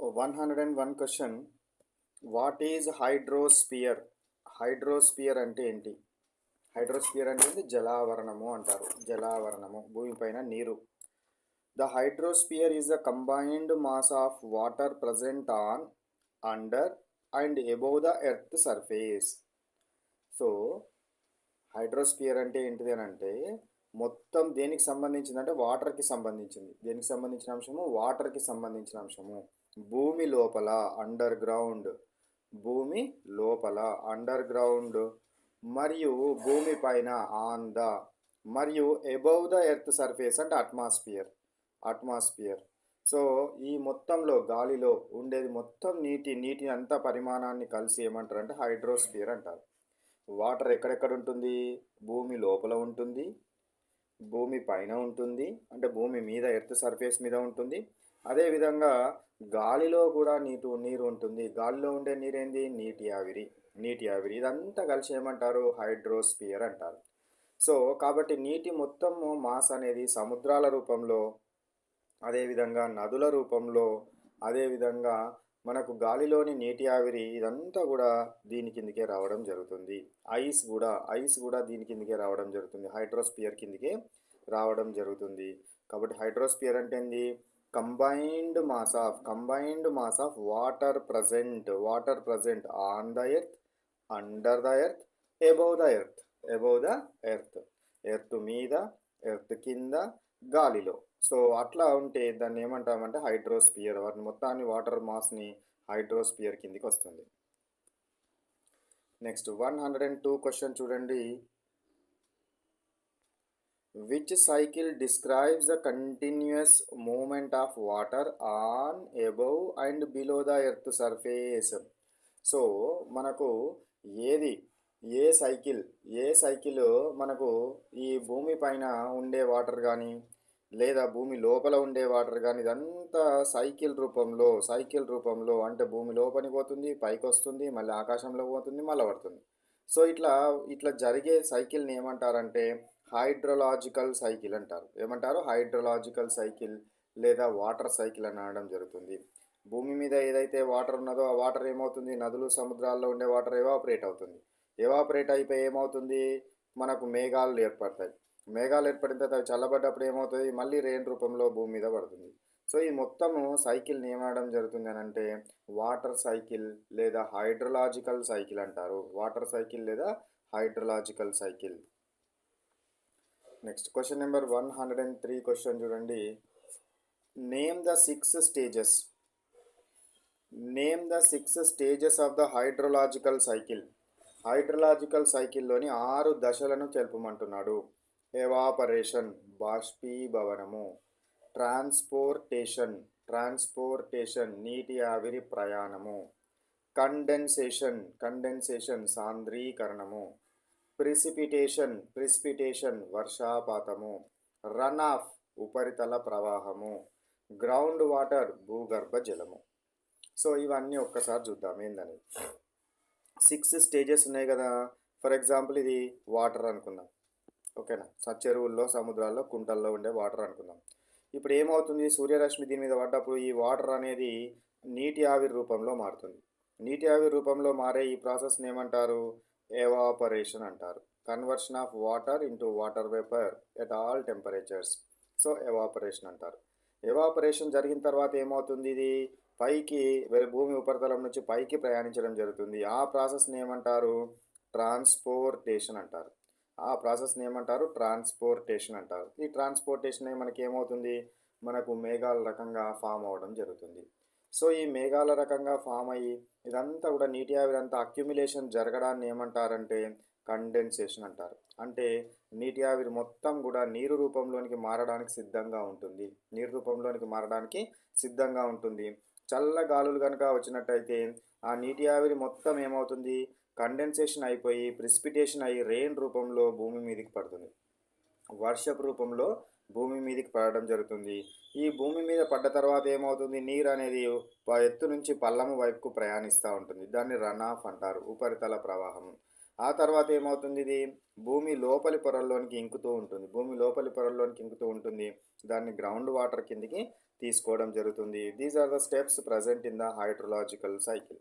101 question. What is hydrosphere? Hydrosphere అంటే ఏంటి? Hydrosphere అంటే ఏంటి? జలావరణము అంటారు. జలావరణము, భూమిపైన నీరు. The hydrosphere is the combined mass of water present on, under and above the earth surface. So hydrosphere అంటే ఏంటిది అని అంటే మొత్తం దేనికి సంబంధించింది అంటే వాటర్కి సంబంధించింది. దేనికి సంబంధించిన అంశము? వాటర్కి సంబంధించిన అంశము. భూమి లోపల, అండర్ గ్రౌండ్, భూమి లోపల అండర్ గ్రౌండ్, మరియు భూమి పైన ఆన్ ద, మరియు అబౌవ్ ద ఎర్త్ సర్ఫేస్ అంటే అట్మాస్ఫియర్. అట్మాస్ఫియర్. సో ఈ మొత్తంలో గాలిలో ఉండేది మొత్తం నీటి అంతా పరిమాణాన్ని కలిసి ఏమంటారు అంటే హైడ్రోస్పియర్ అంటారు. వాటర్ ఎక్కడెక్కడ ఉంటుంది? భూమి లోపల ఉంటుంది, భూమి పైన ఉంటుంది, అంటే భూమి మీద ఎర్త్ సర్ఫేస్ మీద ఉంటుంది. అదేవిధంగా గాలిలో కూడా నీరు ఉంటుంది. గాలిలో ఉండే నీరేంది? నీటి ఆవిరి. నీటి ఆవిరి ఇదంతా కలిసి ఏమంటారు? హైడ్రోస్పియర్ అంటారు. సో కాబట్టి నీటి మొత్తము మాస్ అనేది సముద్రాల రూపంలో, అదేవిధంగా నదుల రూపంలో, అదేవిధంగా మనకు గాలిలోని నీటి ఆవిరి ఇదంతా కూడా దీని కిందకే రావడం జరుగుతుంది. ఐస్ కూడా దీని కిందకే రావడం జరుగుతుంది. హైడ్రోస్పియర్ కిందకే రావడం జరుగుతుంది. కాబట్టి హైడ్రోస్పియర్ అంటే ఏంది? Combined mass of water present on the earth, under the earth, above the earth. Earth మీద, ఎర్త్ కింద, గాలిలో. సో అట్లా ఉంటే దాన్ని ఏమంటామంటే హైడ్రోస్పియర్. వాటిని మొత్తాన్ని వాటర్ మాస్ని హైడ్రోస్పియర్ కిందికి వస్తుంది. నెక్స్ట్ 102 క్వశ్చన్ చూడండి. Which cycle describes the continuous movement of water on, above and below the earth surface? So మనకు ఏ సైకిల్ మనకు ఈ భూమి పైన ఉండే వాటర్ కానీ లేదా భూమి లోపల ఉండే వాటర్ కానీ ఇదంతా సైకిల్ రూపంలో అంటే భూమి లోపలికి పోతుంది, పైకి వస్తుంది, మళ్ళీ ఆకాశంలో పోతుంది, మళ్ళీ పడుతుంది. సో ఇట్లా జరిగే సైకిల్ని ఏమంటారంటే హైడ్రలాజికల్ సైకిల్ అంటారు. ఏమంటారు? హైడ్రలాజికల్ సైకిల్ లేదా వాటర్ సైకిల్ అని అనడం జరుగుతుంది. భూమి మీద ఏదైతే వాటర్ ఉన్నదో ఆ వాటర్ ఏమవుతుంది? నదులు, సముద్రాల్లో ఉండే వాటర్ ఎవాపరేట్ అవుతుంది. ఎవాపరేట్ అయిపోయి ఏమవుతుంది? మనకు మేఘాలు ఏర్పడతాయి. మేఘాలు ఏర్పడిన తర్వాత అవి చల్లబడ్డప్పుడు ఏమవుతుంది? మళ్ళీ రెయిన్ రూపంలో భూమి మీద పడుతుంది. సో ఈ మొత్తము సైకిల్ని ఏమనడం జరుగుతుంది అని అంటే వాటర్ సైకిల్ లేదా హైడ్రలాజికల్ సైకిల్ అంటారు. వాటర్ సైకిల్ లేదా hydrological cycle. Next question number 103 question చూడండి. Name the 6 stages of the hydrological cycle. Hydrological సైకిల్లోని 6 దశలను తెలుపమంటున్నాడు. ఎవాపరేషన్, బాష్పీభవనము. ట్రాన్స్పోర్టేషన్, నీటి ఆవిరి ప్రయాణము. కండెన్సేషన్, సాంద్రీకరణము. ప్రిసిపిటేషన్, వర్షపాతము. రన్ ఆఫ్, ఉపరితల ప్రవాహము. గ్రౌండ్ వాటర్, భూగర్భ జలము. సో ఇవన్నీ ఒక్కసారి చూద్దాం ఏందని. 6 స్టేజెస్ ఉన్నాయి కదా. ఫర్ ఎగ్జాంపుల్ ఇది వాటర్ అనుకుందాం, ఓకేనా. చెరువుల్లో, సముద్రాల్లో, కుంటల్లో ఉండే వాటర్ అనుకుందాం. ఇప్పుడు ఏమవుతుంది? సూర్యరశ్మి దీని మీద పడ్డప్పుడు ఈ వాటర్ అనేది నీటి ఆవిరి రూపంలో మారుతుంది. నీటి ఆవిరి రూపంలో మారే ఈ ప్రాసెస్ని ఏమంటారు? ఎవాపరేషన్ అంటారు. Conversion of water into water vapour at all temperatures. So evaporation అంటారు. ఎవాపరేషన్ జరిగిన తర్వాత ఏమవుతుంది? ఇది పైకి భూమి ఉపరితలం నుంచి పైకి ప్రయాణించడం జరుగుతుంది. ఆ ప్రాసెస్ని ఏమంటారు? ట్రాన్స్పోర్టేషన్ అంటారు. ఈ ట్రాన్స్పోర్టేషన్ మనకి ఏమవుతుంది? మనకు మేఘాల రకంగా ఫామ్ అవ్వడం జరుగుతుంది. సో ఈ మేఘాల రకంగా ఫామ్ అయ్యి ఇదంతా కూడా నీటి ఆవిరంతా అక్యుమిలేషన్ జరగడాన్ని ఏమంటారంటే కండెన్సేషన్ అంటారు. అంటే నీటి ఆవిరి మొత్తం కూడా నీరు రూపంలోనికి మారడానికి సిద్ధంగా ఉంటుంది. చల్ల గాలులు కనుక వచ్చినట్టయితే ఆ నీటి ఆవిరి మొత్తం ఏమవుతుంది? కండెన్సేషన్ అయిపోయి ప్రిసిపిటేషన్ అయ్యి రెయిన్ రూపంలో భూమి మీదకి పడుతుంది. వర్షపు రూపంలో భూమి మీదకి పడడం జరుగుతుంది. ఈ భూమి మీద పడ్డ తర్వాత ఏమవుతుంది? నీరు అనేది ఎత్తు నుంచి పల్లము వైపుకు ప్రయాణిస్తూ ఉంటుంది. దాన్ని రన్ ఆఫ్ అంటారు, ఉపరితల ప్రవాహం. ఆ తర్వాత ఏమవుతుంది, ఇది భూమి లోపలి పొరల్లోనికి ఇంకుతూ ఉంటుంది. భూమి లోపలి పొరల్లోనికి ఇంకుతూ ఉంటుంది. దాన్ని గ్రౌండ్ వాటర్ కిందకి తీసుకోవడం జరుగుతుంది. These are the steps present in the hydrological cycle.